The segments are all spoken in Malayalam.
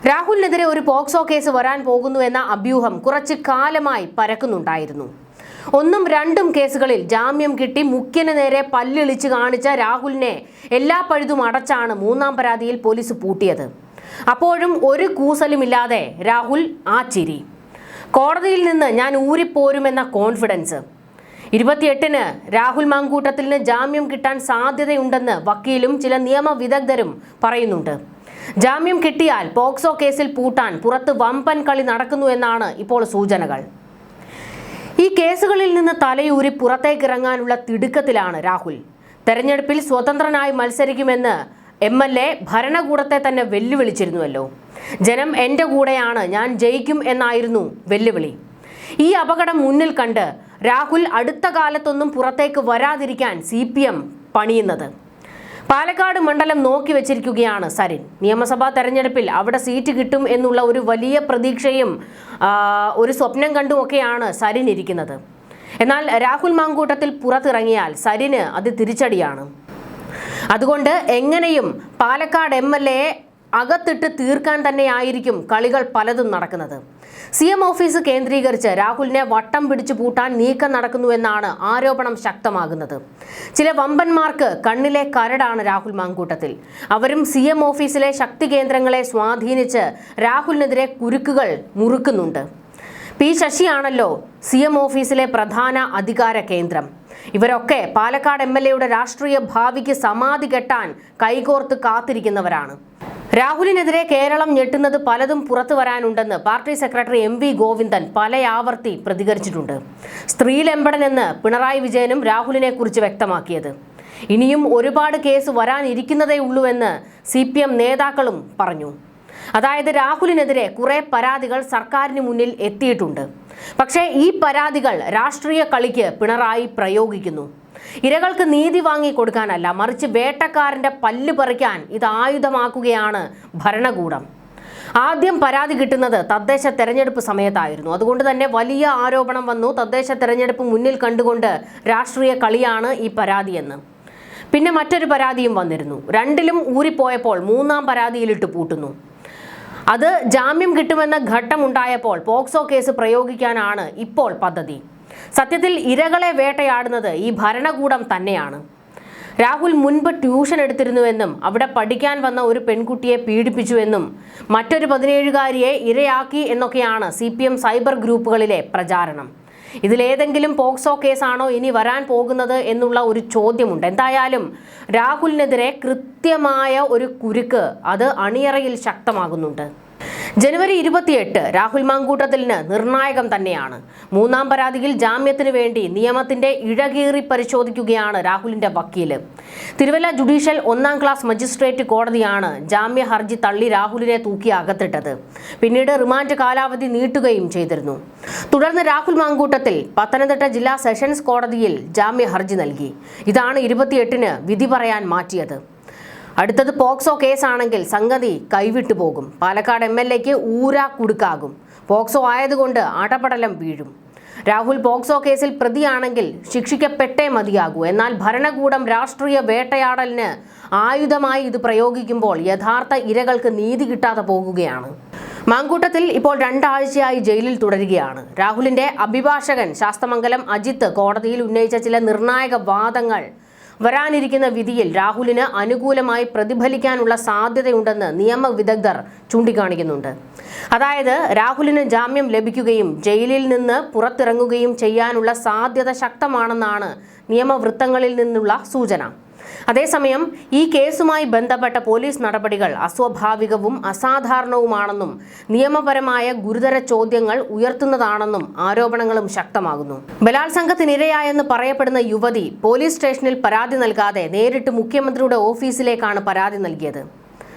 രാഹുലിനെതിരെ ഒരു പോക്സോ കേസ് വരാൻ പോകുന്നു എന്ന അഭ്യൂഹം കുറച്ചു കാലമായി പരക്കുന്നുണ്ടായിരുന്നു. ഒന്നും രണ്ടും കേസുകളിൽ ജാമ്യം കിട്ടി മുഖ്യന് നേരെ പല്ലിളിച്ച് കാണിച്ച രാഹുലിനെ എല്ലാ പഴുതും അടച്ചാണ് മൂന്നാം പരാതിയിൽ പോലീസ് പൂട്ടിയത്. അപ്പോഴും ഒരു കൂസലുമില്ലാതെ രാഹുൽ ആ ചിരി, കോടതിയിൽ നിന്ന് ഞാൻ ഊരിപ്പോരുമെന്ന കോൺഫിഡൻസ്. 28-ന് രാഹുൽ മാങ്കൂട്ടത്തിന് ജാമ്യം കിട്ടാൻ സാധ്യതയുണ്ടെന്ന് വക്കീലും ചില നിയമ വിദഗ്ധരും പറയുന്നുണ്ട്. ജാമ്യം കിട്ടിയാൽ പോക്സോ കേസിൽ പൂട്ടാൻ പുറത്ത് വമ്പൻ കളി നടക്കുന്നു എന്നാണ് ഇപ്പോൾ സൂചനകൾ. ഈ കേസുകളിൽ നിന്ന് തലയൂരി പുറത്തേക്കിറങ്ങാനുള്ള തിടുക്കത്തിലാണ് രാഹുൽ. തെരഞ്ഞെടുപ്പിൽ സ്വതന്ത്രനായി മത്സരിക്കുമെന്ന് MLA ഭരണകൂടത്തെ തന്നെ വെല്ലുവിളിച്ചിരുന്നുവല്ലോ. ജനം എൻ്റെ കൂടെയാണ്, ഞാൻ ജയിക്കും എന്നായിരുന്നു വെല്ലുവിളി. ഈ അപകടം മുന്നിൽ കണ്ട് രാഹുൽ അടുത്ത കാലത്തൊന്നും പുറത്തേക്ക് വരാതിരിക്കാൻ CPM പണിയുന്നത്. പാലക്കാട് മണ്ഡലം നോക്കി വെച്ചിരിക്കുകയാണ് സരിൻ. നിയമസഭാ തെരഞ്ഞെടുപ്പിൽ അവിടെ സീറ്റ് കിട്ടും എന്നുള്ള ഒരു വലിയ പ്രതീക്ഷയും ഒരു സ്വപ്നം കണ്ടുമൊക്കെയാണ് സരിൻ ഇരിക്കുന്നത്. എന്നാൽ രാഹുൽ മാങ്കൂട്ടത്തിൽ പുറത്തിറങ്ങിയാൽ സരിന് അത് തിരിച്ചടിയാണ്. അതുകൊണ്ട് എങ്ങനെയും പാലക്കാട് MLA അകത്തിട്ട് തീർക്കാൻ തന്നെയായിരിക്കും കളികൾ പലതും നടക്കുന്നത്. CM ഓഫീസ് കേന്ദ്രീകരിച്ച് രാഹുലിനെ വട്ടം പിടിച്ചു പൂട്ടാൻ നീക്കം നടക്കുന്നുവെന്നാണ് ആരോപണം ശക്തമാകുന്നത്. ചില വമ്പന്മാർക്ക് കണ്ണിലെ കരടാണ് രാഹുൽ മാങ്കൂട്ടത്തിൽ. അവരും CM ഓഫീസിലെ ശക്തി കേന്ദ്രങ്ങളെ സ്വാധീനിച്ച് രാഹുലിനെതിരെ കുരുക്കുകൾ മുറുക്കുന്നുണ്ട്. P. ശശിയാണല്ലോ CM ഓഫീസിലെ പ്രധാന അധികാര കേന്ദ്രം. ഇവരൊക്കെ പാലക്കാട് MLAയുടെ രാഷ്ട്രീയ ഭാവിക്ക് സമാധി കെട്ടാൻ കൈകോർത്ത് കാത്തിരിക്കുന്നവരാണ്. രാഹുലിനെതിരെ കേരളം ഞെട്ടുന്നത് പലതും പുറത്തു വരാനുണ്ടെന്ന് പാർട്ടി സെക്രട്ടറി MV ഗോവിന്ദൻ പലയാവർത്തി പ്രതികരിച്ചിട്ടുണ്ട്. സ്ത്രീലെമ്പടനെന്ന് പിണറായി വിജയനും രാഹുലിനെ കുറിച്ച് വ്യക്തമാക്കിയത്. ഇനിയും ഒരുപാട് കേസ് വരാനിരിക്കുന്നതേ ഉള്ളൂവെന്ന് CPM നേതാക്കളും പറഞ്ഞു. അതായത് രാഹുലിനെതിരെ കുറെ പരാതികൾ സർക്കാരിന് മുന്നിൽ എത്തിയിട്ടുണ്ട്. പക്ഷേ ഈ പരാതികൾ രാഷ്ട്രീയ കളിക്ക് പിണറായി പ്രയോഗിക്കുന്നു. ഇരകൾക്ക് നീതി വാങ്ങി കൊടുക്കാനല്ല, മറിച്ച് വേട്ടക്കാരന്റെ പല്ല് പറിക്കാൻ ഇത് ആയുധമാക്കുകയാണ് ഭരണകൂടം. ആദ്യം പരാതി കിട്ടുന്നത് തദ്ദേശ തെരഞ്ഞെടുപ്പ് സമയത്തായിരുന്നു. അതുകൊണ്ട് തന്നെ വലിയ ആരോപണം വന്നു. തദ്ദേശ തെരഞ്ഞെടുപ്പ് മുന്നിൽ കണ്ടുകൊണ്ട് രാഷ്ട്രീയ കളിയാണ് ഈ പരാതിയെന്ന്. പിന്നെ മറ്റൊരു പരാതിയും വന്നിരുന്നു. രണ്ടിലും ഊരിപ്പോയപ്പോൾ മൂന്നാം പരാതിയിലിട്ട് പൂട്ടുന്നു. അത് ജാമ്യം കിട്ടുമെന്ന ഘട്ടമുണ്ടായപ്പോൾ പോക്സോ കേസ് പ്രയോഗിക്കാനാണ് ഇപ്പോൾ പദ്ധതി. സത്യത്തിൽ ഇരകളെ വേട്ടയാടുന്നത് ഈ ഭരണകൂടം തന്നെയാണ്. രാഹുൽ മുൻപ് ട്യൂഷൻ എടുത്തിരുന്നുവെന്നും അവിടെ പഠിക്കാൻ വന്ന ഒരു പെൺകുട്ടിയെ പീഡിപ്പിച്ചുവെന്നും മറ്റൊരു 17-കാരിയെ ഇരയാക്കി എന്നൊക്കെയാണ് CPM സൈബർ ഗ്രൂപ്പുകളിലെ പ്രചാരണം. ഇതിലേതെങ്കിലും പോക്സോ കേസാണോ ഇനി വരാൻ പോകുന്നത് എന്നുള്ള ഒരു ചോദ്യമുണ്ട്. എന്തായാലും രാഹുലിനെതിരെ കൃത്യമായ ഒരു കുരുക്ക് അത് അണിയറയിൽ ശക്തമാകുന്നുണ്ട്. ജനുവരി 28 രാഹുൽ മാങ്കൂട്ടത്തിന് നിർണായകം തന്നെയാണ്. മൂന്നാം പരാതിയിൽ ജാമ്യത്തിന് വേണ്ടി നിയമത്തിന്റെ ഇഴകീറി പരിശോധിക്കുകയാണ് രാഹുലിന്റെ വക്കീല്. തിരുവല്ല ജുഡീഷ്യൽ 1ാം ക്ലാസ് മജിസ്ട്രേറ്റ് കോടതിയാണ് ജാമ്യ ഹർജി തള്ളി രാഹുലിനെ തൂക്കി അകത്തിട്ടത്. പിന്നീട് റിമാൻഡ് കാലാവധി നീട്ടുകയും ചെയ്തിരുന്നു. തുടർന്ന് രാഹുൽ മാങ്കൂട്ടത്തിൽ പത്തനംതിട്ട ജില്ലാ സെഷൻസ് കോടതിയിൽ ജാമ്യ ഹർജി നൽകി. ഇതാണ് 28-ന് വിധി പറയാൻ മാറ്റിയത്. അടുത്തത് പോക്സോ കേസാണെങ്കിൽ സംഗതി കൈവിട്ടു പോകും. പാലക്കാട് MLAക്ക് ഊരാ കുടുക്കാകും. പോക്സോ ആയതുകൊണ്ട് അടപടലം വീഴും. രാഹുൽ പോക്സോ കേസിൽ പ്രതിയാണെങ്കിൽ ശിക്ഷിക്കപ്പെട്ടേ മതിയാകൂ. എന്നാൽ ഭരണകൂടം രാഷ്ട്രീയ വേട്ടയാടലിന് ആയുധമായി ഇത് പ്രയോഗിക്കുമ്പോൾ യഥാർത്ഥ ഇരകൾക്ക് നീതി കിട്ടാതെ പോകുകയാണ്. മാങ്കൂട്ടത്തിൽ ഇപ്പോൾ 2 ആഴ്ചയായി ജയിലിൽ തുടരുകയാണ്. രാഹുലിന്റെ അഭിഭാഷകൻ ശാസ്തമംഗലം അജിത്ത് കോടതിയിൽ ഉന്നയിച്ച ചില നിർണായക വാദങ്ങൾ വരാനിരിക്കുന്ന വിധിയിൽ രാഹുലിന് അനുകൂലമായി പ്രതിഫലിക്കാനുള്ള സാധ്യതയുണ്ടെന്ന് നിയമ വിദഗ്ധർ ചൂണ്ടിക്കാണിക്കുന്നുണ്ട്. അതായത് രാഹുലിന് ജാമ്യം ലഭിക്കുകയും ജയിലിൽ നിന്ന് പുറത്തിറങ്ങുകയും ചെയ്യാനുള്ള സാധ്യത ശക്തമാണെന്നാണ് നിയമവൃത്തങ്ങളിൽ നിന്നുള്ള സൂചന. അതേസമയം ഈ കേസുമായി ബന്ധപ്പെട്ട പോലീസ് നടപടികൾ അസ്വാഭാവികവും അസാധാരണവുമാണെന്നും നിയമപരമായ ഗുരുതര ചോദ്യങ്ങൾ ഉയർത്തുന്നതാണെന്നും ആരോപണങ്ങളും ശക്തമാകുന്നു. ബലാത്സംഗത്തിനിരയായെന്ന് പറയപ്പെടുന്ന യുവതി പോലീസ് സ്റ്റേഷനിൽ പരാതി നൽകാതെ നേരിട്ട് മുഖ്യമന്ത്രിയുടെ ഓഫീസിലേക്കാണ് പരാതി നൽകിയത്.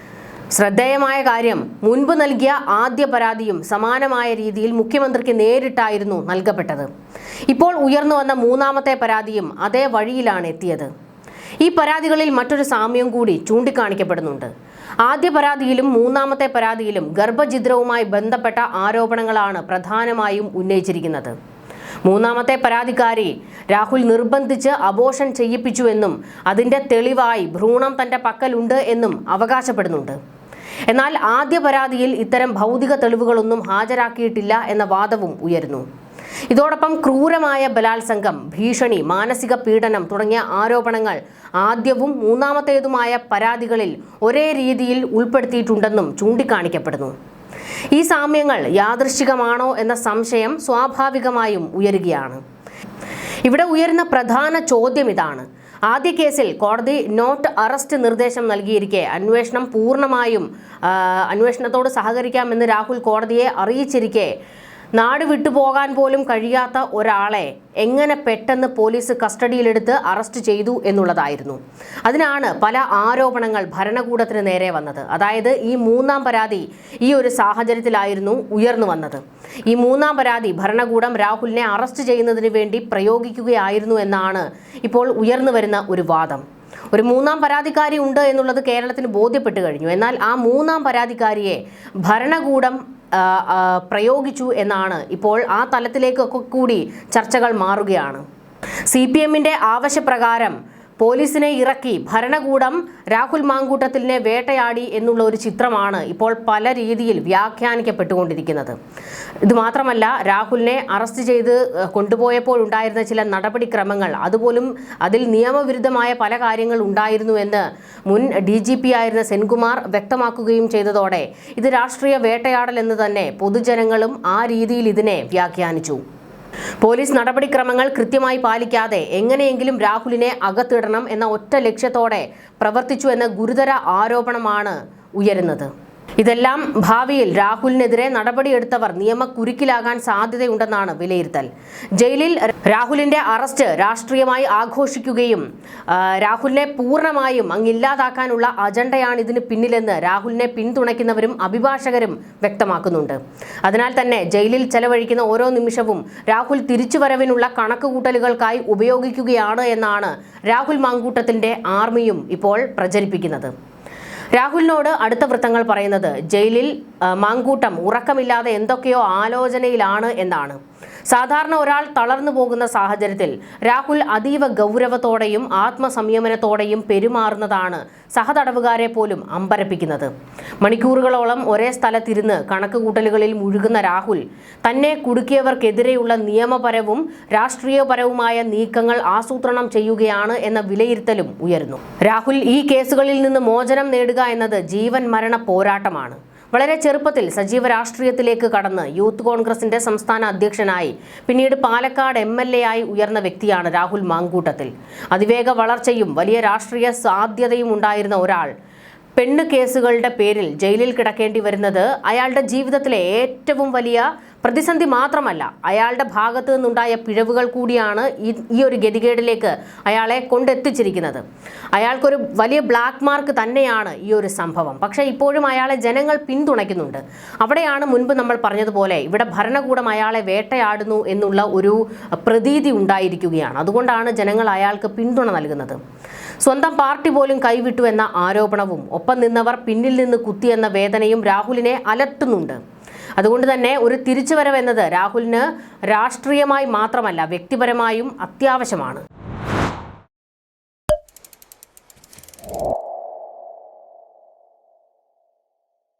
ശ്രദ്ധേയമായ കാര്യം, മുൻപ് നൽകിയ ആദ്യ പരാതിയും സമാനമായ രീതിയിൽ മുഖ്യമന്ത്രിക്ക് നേരിട്ടായിരുന്നു നൽകപ്പെട്ടത്. ഇപ്പോൾ ഉയർന്നു വന്ന മൂന്നാമത്തെ പരാതിയും അതേ വഴിയിലാണ് എത്തിയത്. ഈ പരാതികളിൽ മറ്റൊരു സാമ്യം കൂടി ചൂണ്ടിക്കാണിക്കപ്പെടുന്നുണ്ട്. ആദ്യ പരാതിയിലും മൂന്നാമത്തെ പരാതിയിലും ഗർഭഛിദ്രവുമായി ബന്ധപ്പെട്ട ആരോപണങ്ങളാണ് പ്രധാനമായും ഉന്നയിച്ചിരിക്കുന്നത്. മൂന്നാമത്തെ പരാതിക്കാരി രാഹുൽ നിർബന്ധിച്ച് അബോർഷൻ ചെയ്യിപ്പിച്ചുവെന്നും അതിന്റെ തെളിവായി ഭ്രൂണം തന്റെ പക്കലുണ്ട് എന്നും അവകാശപ്പെടുന്നുണ്ട്. എന്നാൽ ആദ്യ പരാതിയിൽ ഇത്തരം ഭൗതിക തെളിവുകളൊന്നും ഹാജരാക്കിയിട്ടില്ല എന്ന വാദവും ഉയരുന്നു. ഇതോടൊപ്പം ക്രൂരമായ ബലാത്സംഗം, ഭീഷണി, മാനസിക പീഡനം തുടങ്ങിയ ആരോപണങ്ങൾ ആദ്യവും മൂന്നാമത്തേതുമായ പരാതികളിൽ ഒരേ രീതിയിൽ ഉൾപ്പെടുത്തിയിട്ടുണ്ടെന്നും ചൂണ്ടിക്കാണിക്കപ്പെടുന്നു. ഈ സാമ്യങ്ങൾ യാദൃശ്ചികമാണോ എന്ന സംശയം സ്വാഭാവികമായും ഉയരുകയാണ്. ഇവിടെ ഉയരുന്ന പ്രധാന ചോദ്യം ഇതാണ്: ആദ്യ കേസിൽ കോടതി നോട്ട് അറസ്റ്റ് നിർദ്ദേശം നൽകിയിരിക്കെ അന്വേഷണത്തോട് സഹകരിക്കാമെന്ന് രാഹുൽ കോടതിയെ അറിയിച്ചിരിക്കെ നാട് വിട്ടുപോകാൻ പോലും കഴിയാത്ത ഒരാളെ എങ്ങനെ പെട്ടെന്ന് പോലീസ് കസ്റ്റഡിയിലെടുത്ത് അറസ്റ്റ് ചെയ്തു എന്നുള്ളതായിരുന്നു. അതിനാണ് പല ആരോപണങ്ങൾ ഭരണകൂടത്തിന് നേരെ വന്നത്. അതായത് ഈ മൂന്നാം പരാതി ഈ ഒരു സാഹചര്യത്തിലായിരുന്നു ഉയർന്നു വന്നത്. ഈ മൂന്നാം പരാതി ഭരണകൂടം രാഹുലിനെ അറസ്റ്റ് ചെയ്യുന്നതിന് വേണ്ടി പ്രയോഗിക്കുകയായിരുന്നു എന്നാണ് ഇപ്പോൾ ഉയർന്നു വരുന്ന ഒരു വാദം. ഒരു മൂന്നാം പരാതിക്കാരി ഉണ്ട് എന്നുള്ളത് കേരളത്തിന് ബോധ്യപ്പെട്ടു കഴിഞ്ഞു. എന്നാൽ ആ മൂന്നാം പരാതിക്കാരിയെ ഭരണകൂടം പ്രയോഗിച്ചു എന്നാണ് ഇപ്പോൾ ആ തലത്തിലേക്കൊക്കെ കൂടി ചർച്ചകൾ മാറുകയാണ്. CPMന്റെ ആവശ്യപ്രകാരം പോലീസിനെ ഇറക്കി ഭരണകൂടം രാഹുൽ മാങ്കൂട്ടത്തിലിനെ വേട്ടയാടി എന്നുള്ള ഒരു ചിത്രമാണ് ഇപ്പോൾ പല രീതിയിൽ വ്യാഖ്യാനിക്കപ്പെട്ടുകൊണ്ടിരിക്കുന്നത്. ഇത് മാത്രമല്ല, രാഹുലിനെ അറസ്റ്റ് ചെയ്ത് കൊണ്ടുപോയപ്പോഴുണ്ടായിരുന്ന ചില നടപടിക്രമങ്ങൾ അതുപോലും അതിൽ നിയമവിരുദ്ധമായ പല കാര്യങ്ങൾ ഉണ്ടായിരുന്നു എന്ന് മുൻ DGP ആയിരുന്ന സെൻകുമാർ വ്യക്തമാക്കുകയും ചെയ്തതോടെ ഇത് രാഷ്ട്രീയ വേട്ടയാടൽ എന്ന് തന്നെ പൊതുജനങ്ങളും ആ രീതിയിൽ ഇതിനെ വ്യാഖ്യാനിച്ചു. പോലീസ് നടപടിക്രമങ്ങൾ കൃത്യമായി പാലിക്കാതെ എങ്ങനെയെങ്കിലും രാഹുലിനെ അകത്തിടണം എന്ന ഒറ്റ ലക്ഷ്യത്തോടെ പ്രവർത്തിച്ചു എന്ന ഗുരുതര ആരോപണമാണ് ഉയരുന്നത്. ഇതെല്ലാം ഭാവിയിൽ രാഹുലിനെതിരെ നടപടിയെടുത്തവർ നിയമക്കുരുക്കിലാകാൻ സാധ്യതയുണ്ടെന്നാണ് വിലയിരുത്തൽ. ജയിലിൽ രാഹുലിന്റെ അറസ്റ്റ് രാഷ്ട്രീയമായി ആഘോഷിക്കുകയും രാഹുലിനെ പൂർണ്ണമായും അങ്ങില്ലാതാക്കാനുള്ള അജണ്ടയാണ് ഇതിന് പിന്നിലെന്ന് രാഹുലിനെ പിന്തുണയ്ക്കുന്നവരും അഭിഭാഷകരും വ്യക്തമാക്കുന്നുണ്ട്. അതിനാൽ തന്നെ ജയിലിൽ ചെലവഴിക്കുന്ന ഓരോ നിമിഷവും രാഹുൽ തിരിച്ചുവരവിനുള്ള കണക്കുകൂട്ടലുകൾക്കായി ഉപയോഗിക്കുകയാണ് എന്നാണ് രാഹുൽ മാങ്കൂട്ടത്തിന്റെ ആർമിയും ഇപ്പോൾ പ്രചരിപ്പിക്കുന്നത്. രാഹുലിനോട് അടുത്ത വൃത്തങ്ങൾ പറയുന്നത് ജയിലിൽ മാങ്കൂട്ടം ഉറക്കമില്ലാതെ എന്തൊക്കെയോ ആലോചനയിലാണ് എന്നാണ്. സാധാരണ ഒരാൾ തളർന്നു പോകുന്ന സാഹചര്യത്തിൽ രാഹുൽ അതീവ ഗൗരവത്തോടെയും ആത്മസംയമനത്തോടെയും പെരുമാറുന്നതാണ് സഹതടവുകാരെ പോലും അമ്പരപ്പിക്കുന്നത്. മണിക്കൂറുകളോളം ഒരേ സ്ഥലത്തിരുന്ന് കണക്കുകൂട്ടലുകളിൽ മുഴുകുന്ന രാഹുൽ തന്നെ കുടുക്കിയവർക്കെതിരെയുള്ള നിയമപരവും രാഷ്ട്രീയപരവുമായ നീക്കങ്ങൾ ആസൂത്രണം ചെയ്യുകയാണ് എന്ന വിലയിരുത്തലും ഉയരുന്നു. രാഹുൽ ഈ കേസുകളിൽ നിന്ന് മോചനം നേടുക എന്നത് ജീവൻ മരണ പോരാട്ടമാണ്. വളരെ ചെറുപ്പത്തിൽ സജീവ രാഷ്ട്രീയത്തിലേക്ക് കടന്ന് യൂത്ത് കോൺഗ്രസിന്റെ സംസ്ഥാന അധ്യക്ഷനായി പിന്നീട് പാലക്കാട് MLA ആയി ഉയർന്ന വ്യക്തിയാണ് രാഹുൽ മാങ്കൂട്ടത്തിൽ. അതിവേഗ വളർച്ചയും വലിയ രാഷ്ട്രീയ സാധ്യതയും ഉണ്ടായിരുന്ന ഒരാൾ പെണ്ണ് കേസുകളുടെ പേരിൽ ജയിലിൽ കിടക്കേണ്ടി വരുന്നത് അയാളുടെ ജീവിതത്തിലെ ഏറ്റവും വലിയ പ്രതിസന്ധി മാത്രമല്ല, അയാളുടെ ഭാഗത്തു നിന്നുണ്ടായ പിഴവുകൾ കൂടിയാണ് ഈ ഒരു ഗതികേടിലേക്ക് അയാളെ കൊണ്ടെത്തിച്ചിരിക്കുന്നത്. അയാൾക്കൊരു വലിയ ബ്ലാക്ക് മാർക്ക് തന്നെയാണ് ഈ ഒരു സംഭവം. പക്ഷേ ഇപ്പോഴും അയാളെ ജനങ്ങൾ പിന്തുണയ്ക്കുന്നുണ്ട്. അവിടെയാണ് മുൻപ് നമ്മൾ പറഞ്ഞതുപോലെ ഇവിടെ ഭരണകൂടം അയാളെ വേട്ടയാടുന്നു എന്നുള്ള ഒരു പ്രതീതി ഉണ്ടായിരിക്കുകയാണ്. അതുകൊണ്ടാണ് ജനങ്ങൾ അയാൾക്ക് പിന്തുണ നൽകുന്നത്. സ്വന്തം പാർട്ടി പോലും കൈവിട്ടു എന്ന ആരോപണവും ഒപ്പം നിന്നവർ പിന്നിൽ നിന്ന് കുത്തിയെന്ന വേദനയും രാഹുലിനെ അലട്ടുന്നുണ്ട്. അതുകൊണ്ട് തന്നെ ഒരു തിരിച്ചുവരവ് എന്നത് രാഹുലിന് രാഷ്ട്രീയമായി മാത്രമല്ല വ്യക്തിപരമായും അത്യാവശ്യമാണ്.